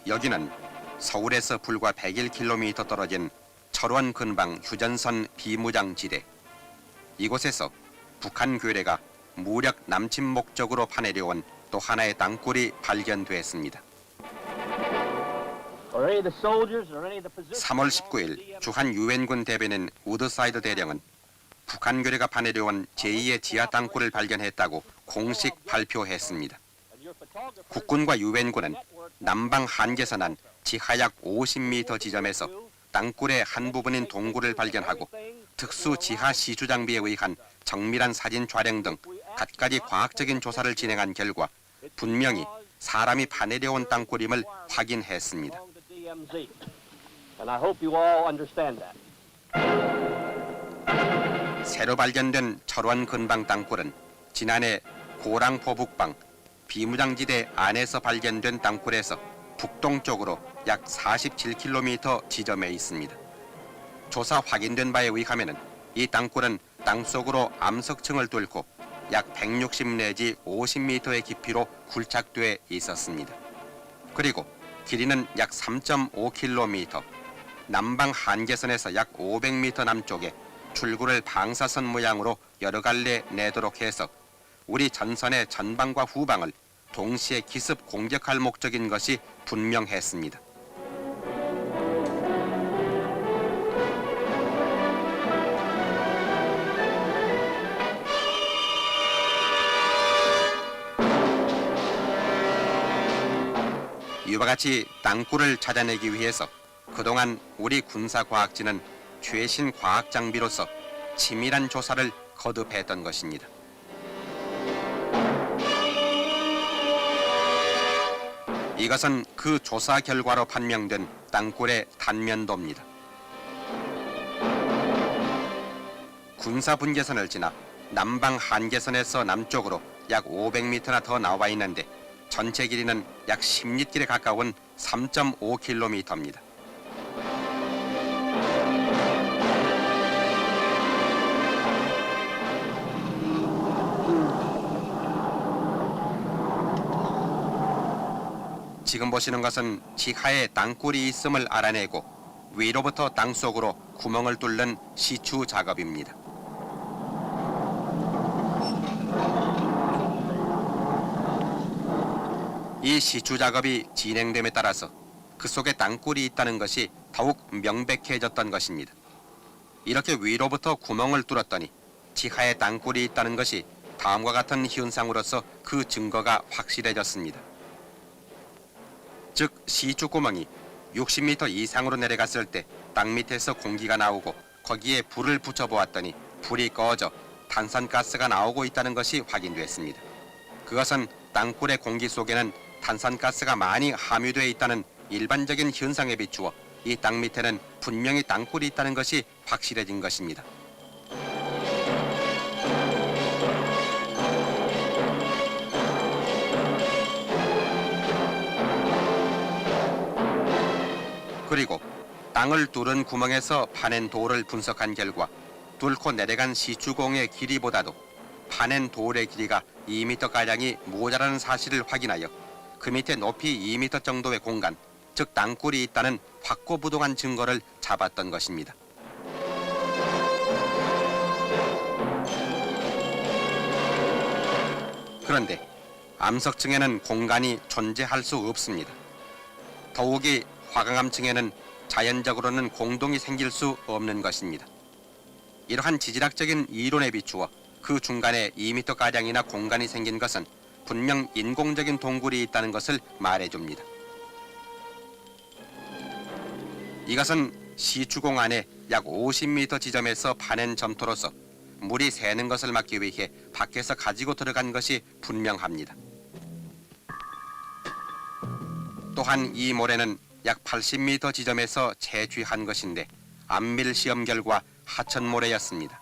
여기는 서울에서 불과 101km 떨어진 철원 근방 휴전선 비무장지대. 이곳에서 북한 괴뢰가 무력 남침 목적으로 파내려온 또 하나의 땅굴이 발견됐습니다. 3월 19일 주한 유엔군 대변인 우드사이드 대령은 북한 괴뢰가 파내려온 제2의 지하 땅굴을 발견했다고 공식 발표했습니다. 국군과 유엔군은 남방 한계선 안 지하 약 50m 지점에서 땅굴의 한 부분인 동굴을 발견하고 특수 지하 시추 장비에 의한 정밀한 사진 촬영 등 갖가지 과학적인 조사를 진행한 결과 분명히 사람이 파내려온 땅굴임을 확인했습니다. 새로 발견된 철원 근방 땅굴은 지난해 고랑포 북방 비무장지대 안에서 발견된 땅굴에서 북동쪽으로 약 47km 지점에 있습니다. 조사 확인된 바에 의하면 이 땅굴은 땅속으로 암석층을 뚫고 약 160 내지 50m의 깊이로 굴착돼 있었습니다. 그리고 길이는 약 3.5km, 남방 한계선에서 약 500m 남쪽에 출구를 방사선 모양으로 여러 갈래 내도록 해서 우리 전선의 전방과 후방을 동시에 기습 공격할 목적인 것이 분명했습니다. 이와 같이 땅굴을 찾아내기 위해서 그동안 우리 군사과학진은 최신 과학 장비로서 치밀한 조사를 거듭했던 것입니다. 이것은 그 조사 결과로 판명된 땅굴의 단면도입니다. 군사 분계선을 지나 남방 한계선에서 남쪽으로 약 500m나 더 나와 있는데 전체 길이는 약 10리길에 가까운 3.5km입니다. 지금 보시는 것은 지하에 땅굴이 있음을 알아내고 위로부터 땅속으로 구멍을 뚫는 시추 작업입니다. 이 시추 작업이 진행됨에 따라서 그 속에 땅굴이 있다는 것이 더욱 명백해졌던 것입니다. 이렇게 위로부터 구멍을 뚫었더니 지하에 땅굴이 있다는 것이 다음과 같은 현상으로서 그 증거가 확실해졌습니다. 즉 시추구멍이 60m 이상으로 내려갔을 때 땅 밑에서 공기가 나오고 거기에 불을 붙여보았더니 불이 꺼져 탄산가스가 나오고 있다는 것이 확인됐습니다. 그것은 땅굴의 공기 속에는 탄산가스가 많이 함유되어 있다는 일반적인 현상에 비추어 이 땅 밑에는 분명히 땅굴이 있다는 것이 확실해진 것입니다. 그리고 땅을 뚫은 구멍에서 파낸 돌을 분석한 결과 뚫고 내려간 시추공의 길이보다도 파낸 돌의 길이가 2m가량이 모자라는 사실을 확인하여 그 밑에 높이 2m 정도의 공간, 즉 땅굴이 있다는 확고부동한 증거를 잡았던 것입니다. 그런데 암석층에는 공간이 존재할 수 없습니다. 더욱이 화강암층에는 자연적으로는 공동이 생길 수 없는 것입니다. 이러한 지질학적인 이론에 비추어 그 중간에 2m가량이나 공간이 생긴 것은 분명 인공적인 동굴이 있다는 것을 말해줍니다. 이것은 시추공 안에 약 50m 지점에서 파낸 점토로서 물이 새는 것을 막기 위해 밖에서 가지고 들어간 것이 분명합니다. 또한 이 모래는 약 80m 지점에서 채취한 것인데 암밀 시험 결과 하천모래였습니다.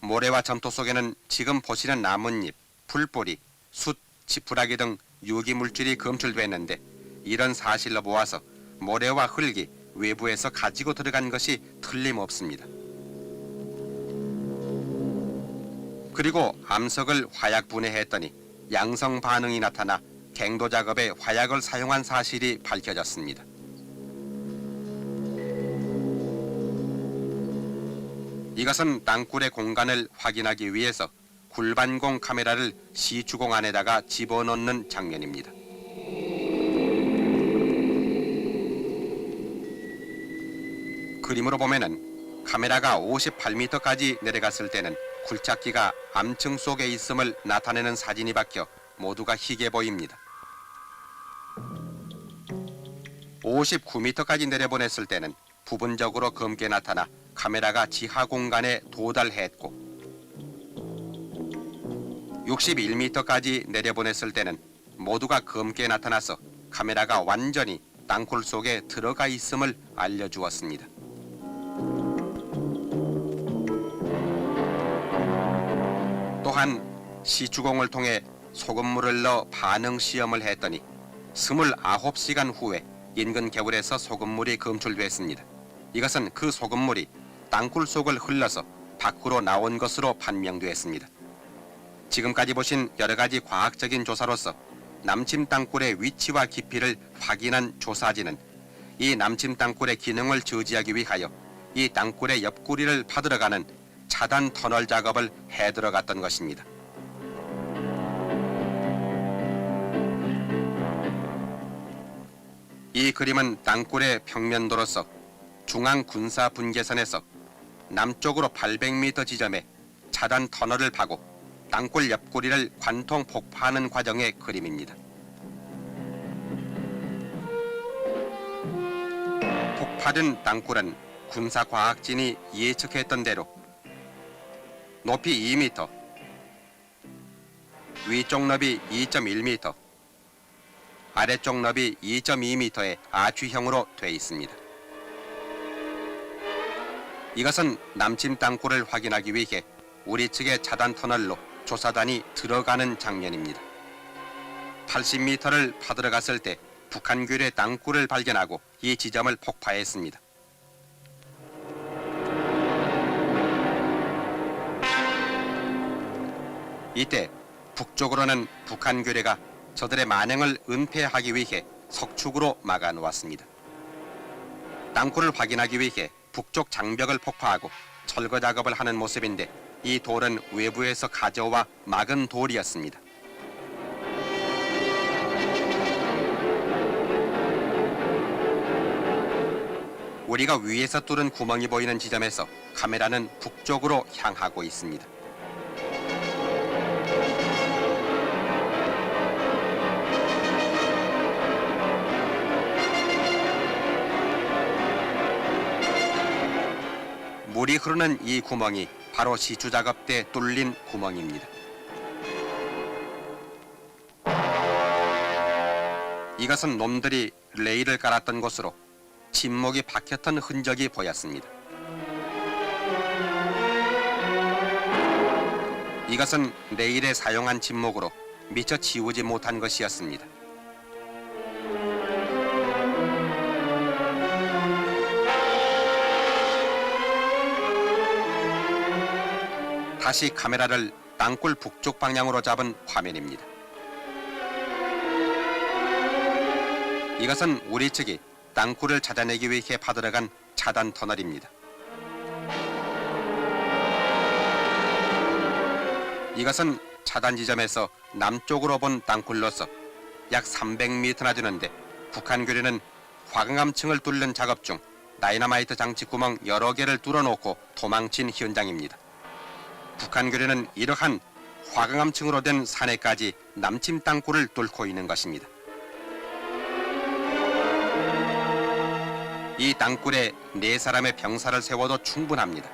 모래와 점토 속에는 지금 보시는 나뭇잎, 풀뿌리, 숯, 지푸라기 등 유기물질이 검출됐는데 이런 사실로 보아서 모래와 흙이 외부에서 가지고 들어간 것이 틀림없습니다. 그리고 암석을 화약 분해했더니 양성 반응이 나타나 갱도 작업에 화약을 사용한 사실이 밝혀졌습니다. 이것은 땅굴의 공간을 확인하기 위해서 굴반공 카메라를 시추공 안에다가 집어넣는 장면입니다. 그림으로 보면은 카메라가 58m까지 내려갔을 때는 굴착기가 암층 속에 있음을 나타내는 사진이 박혀 모두가 희게 보입니다. 59m까지 내려보냈을 때는 부분적으로 검게 나타나 카메라가 지하 공간에 도달했고 61m까지 내려보냈을 때는 모두가 검게 나타나서 카메라가 완전히 땅굴 속에 들어가 있음을 알려주었습니다. 또한 시추공을 통해 소금물을 넣어 반응 시험을 했더니 29시간 후에 인근 개울에서 소금물이 검출됐습니다. 이것은 그 소금물이 땅굴 속을 흘러서 밖으로 나온 것으로 판명되었습니다. 지금까지 보신 여러 가지 과학적인 조사로서 남침 땅굴의 위치와 깊이를 확인한 조사진은 이 남침 땅굴의 기능을 저지하기 위하여 이 땅굴의 옆구리를 파들어가는 차단 터널 작업을 해 들어갔던 것입니다. 이 그림은 땅굴의 평면도로서 중앙 군사 분계선에서 남쪽으로 800m 지점에 차단 터널을 파고 땅굴 옆구리를 관통 폭파하는 과정의 그림입니다. 폭파된 땅굴은 군사과학진이 예측했던 대로 높이 2m, 위쪽 너비 2.1m, 아래쪽 너비 2.2m의 아취형으로 되어 있습니다. 이것은 남침 땅굴을 확인하기 위해 우리 측의 차단 터널로 조사단이 들어가는 장면입니다. 80m를 파들어갔을 때 북한귤의 땅굴을 발견하고 이 지점을 폭파했습니다. 이때 북쪽으로는 북한귤해가 저들의 만행을 은폐하기 위해 석축으로 막아놓았습니다. 땅굴을 확인하기 위해 북쪽 장벽을 폭파하고 철거 작업을 하는 모습인데 이 돌은 외부에서 가져와 막은 돌이었습니다. 우리가 위에서 뚫은 구멍이 보이는 지점에서 카메라는 북쪽으로 향하고 있습니다. 물이 흐르는 이 구멍이 바로 시추 작업 때 뚫린 구멍입니다. 이것은 놈들이 레일을 깔았던 곳으로 침목이 박혔던 흔적이 보였습니다. 이것은 레일에 사용한 침목으로 미처 치우지 못한 것이었습니다. 다시 카메라를 땅굴 북쪽 방향으로 잡은 화면입니다. 이것은 우리 측이 땅굴을 찾아내기 위해 파들어간 차단 터널입니다. 이것은 차단 지점에서 남쪽으로 본 땅굴로서 약 300m나 되는데 북한교련은 화강암층을 뚫는 작업 중 다이너마이트 장치 구멍 여러 개를 뚫어놓고 도망친 현장입니다. 북한교련은 이러한 화강암층으로 된 산에까지 남침 땅굴을 뚫고 있는 것입니다. 이 땅굴에 4사람의 병사를 세워도 충분합니다.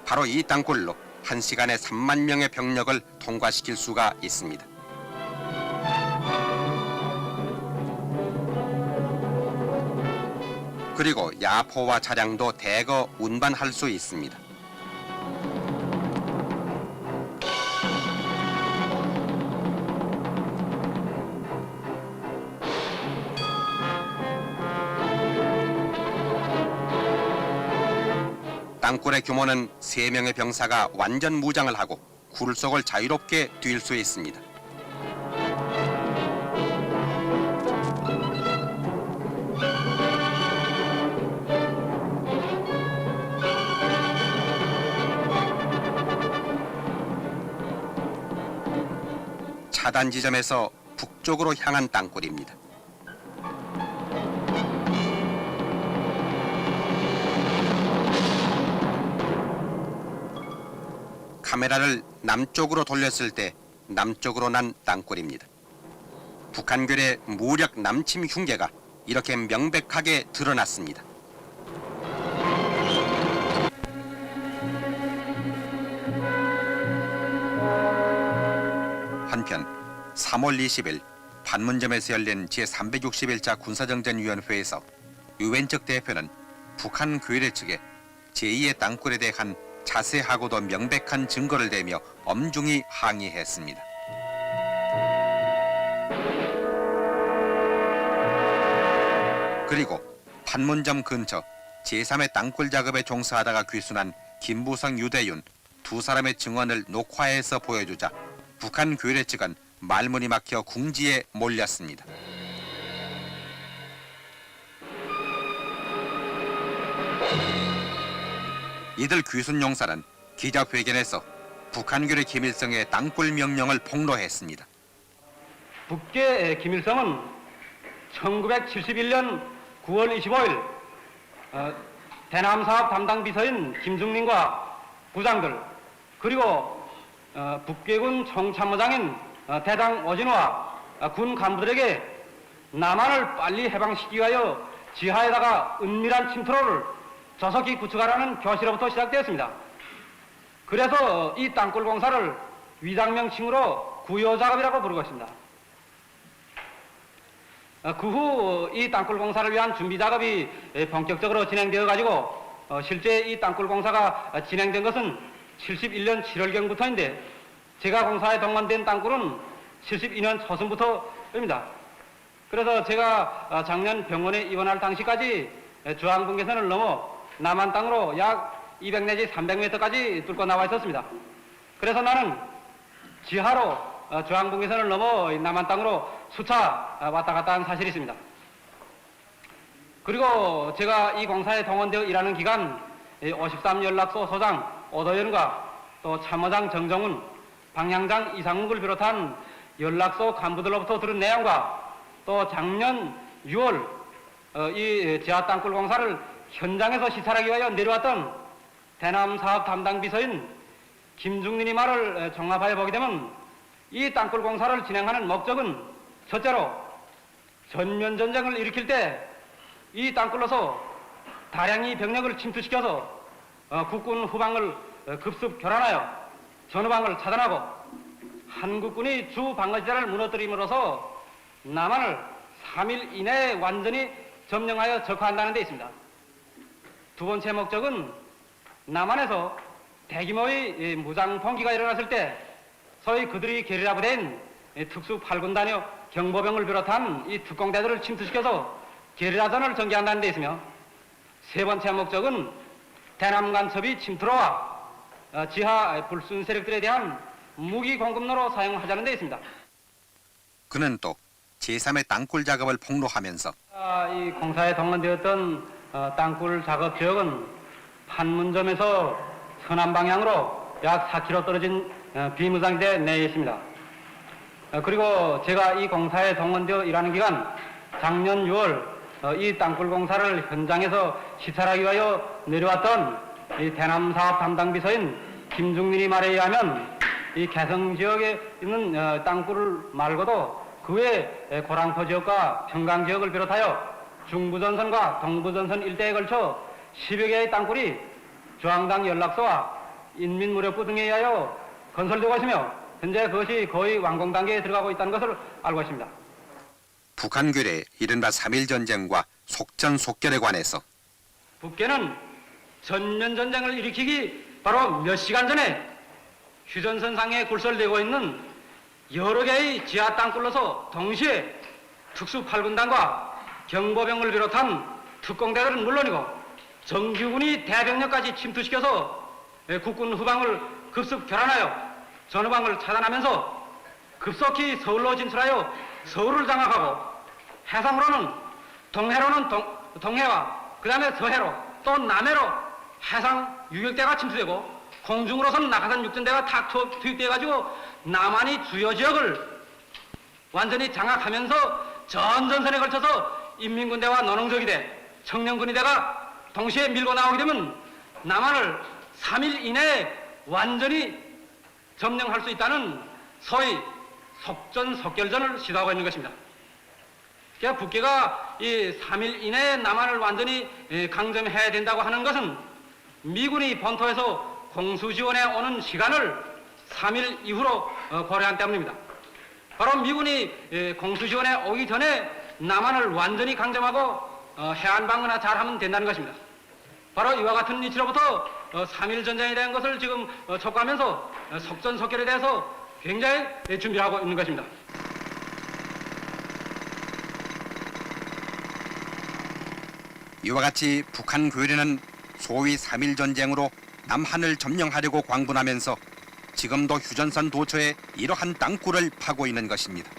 바로 이 땅굴로 1시간에 3만 명의 병력을 통과시킬 수가 있습니다. 그리고 야포와 차량도 대거 운반할 수 있습니다. 땅굴의 규모는 3명의 병사가 완전 무장을 하고 굴 속을 자유롭게 뛸 수 있습니다. 차단 지점에서 북쪽으로 향한 땅굴입니다. 카메라를 남쪽으로 돌렸을 때 남쪽으로 난 땅굴입니다. 북한군의 무력 남침 흉계가 이렇게 명백하게 드러났습니다. 한편 3월 20일 판문점에서 열린 제361차 군사정전위원회에서 유엔측 대표는 북한 괴뢰 측에 제2의 땅굴에 대한 자세하고도 명백한 증거를 대며 엄중히 항의했습니다. 그리고 판문점 근처 제3의 땅굴 작업에 종사하다가 귀순한 김부성, 유대윤 두 사람의 증언을 녹화해서 보여주자 북한 괴뢰 측은 말문이 막혀 궁지에 몰렸습니다. 이들 귀순 용사는 기자회견에서 북한 괴뢰 김일성의 땅굴 명령을 폭로했습니다. 북괴 김일성은 1971년 9월 25일 대남 사업 담당 비서인 김중민과 부장들 그리고 북괴군 총참모장인 대장 오진호와 군 간부들에게 남한을 빨리 해방시키기 위하여 지하에다가 은밀한 침투로를 조속히 구축하라는 교시로부터 시작되었습니다. 그래서 이 땅굴 공사를 위장명칭으로 구요작업이라고 부르고 있습니다. 그 후 이 땅굴 공사를 위한 준비 작업이 본격적으로 진행되어 가지고 실제 이 땅굴 공사가 진행된 것은 71년 7월경부터인데 제가 공사에 동원된 땅굴은 72년 초순부터입니다. 그래서 제가 작년 병원에 입원할 당시까지 주황분계선을 넘어 남한 땅으로 약 200 내지 300m까지 뚫고 나와 있었습니다. 그래서 나는 지하로 주황분계선을 넘어 남한 땅으로 수차 왔다 갔다 한 사실이 있습니다. 그리고 제가 이 공사에 동원되어 일하는 기간 53연락소 소장 오도연과 또 참모장 정정훈, 방향장 이상욱을 비롯한 연락소 간부들로부터 들은 내용과 또 작년 6월 이 지하 땅굴 공사를 현장에서 시찰하기 위하여 내려왔던 대남 사업 담당 비서인 김중민이 말을 종합하여 보게 되면 이 땅굴 공사를 진행하는 목적은 첫째로 전면 전쟁을 일으킬 때 이 땅굴로서 다량의 병력을 침투시켜서 국군 후방을 급습 교란하여 전후방을 차단하고 한국군이 주 방어지대를 무너뜨림으로써 남한을 3일 이내에 완전히 점령하여 적화한다는 데 있습니다. 두 번째 목적은 남한에서 대규모의 무장 봉기가 일어났을 때 소위 그들이 게리라 부대인 특수 8군단의 경보병을 비롯한 이 특공대들을 침투시켜서 게리라전을 전개한다는 데 있으며 세 번째 목적은 대남 간첩이 침투로와 지하 불순 세력들에 대한 무기 공급로로 사용하자는 데 있습니다. 그는 또 제3의 땅굴 작업을 폭로하면서 이 공사에 동원되었던 땅굴 작업 지역은 판문점에서 서남 방향으로 약 4km 떨어진 비무장지대 내에 있습니다. 그리고 제가 이 공사에 동원되어 일하는 기간 작년 6월 이 땅굴 공사를 현장에서 시찰하기 위하여 내려왔던 이 대남 사업 담당 비서인 김중민이 말에 의하면 이 개성 지역에 있는 땅굴 말고도 그 외 고랑포 지역과 평강 지역을 비롯하여 중부전선과 동부전선 일대에 걸쳐 10여 개의 땅굴이 중앙당 연락소와 인민무력부 등에 의하여 건설되고 있으며 현재 그것이 거의 완공 단계에 들어가고 있다는 것을 알고 있습니다. 북한 괴뢰 이른바 3.1 전쟁과 속전속결에 관해서 북괴는 전면 전쟁을 일으키기 바로 몇 시간 전에 휴전선상에 굴설되고 있는 여러 개의 지하 땅굴로서 동시에 특수 8군단과 경보병을 비롯한 특공대들은 물론이고 정규군이 대병력까지 침투시켜서 국군 후방을 급습 교란하여 전후방을 차단하면서 급속히 서울로 진출하여 서울을 장악하고 해상으로는 동해로는 동해와 그 다음에 서해로 또 남해로 해상 유격대가 침투되고 공중으로서는 낙하산 육전대가 탁 투입돼가지고 남한이 주요 지역을 완전히 장악하면서 전전선에 걸쳐서 인민군대와 노농조기대, 청년군의대가 동시에 밀고 나오게 되면 남한을 3일 이내에 완전히 점령할 수 있다는 소위 속전속결전을 시도하고 있는 것입니다. 그러니까 북괴가 이 3일 이내에 남한을 완전히 강점해야 된다고 하는 것은 미군이 본토에서 공수지원에 오는 시간을 3일 이후로 고려한 때문입니다. 바로 미군이 공수지원에 오기 전에 남한을 완전히 강점하고 해안방어나 잘하면 된다는 것입니다. 바로 이와 같은 이치로부터 3일 전쟁에 대한 것을 지금 촉구하면서 속전속결에 대해서 굉장히 준비를 하고 있는 것입니다. 이와 같이 북한 괴뢰는 소위 3.1 전쟁으로 남한을 점령하려고 광분하면서 지금도 휴전선 도처에 이러한 땅굴을 파고 있는 것입니다.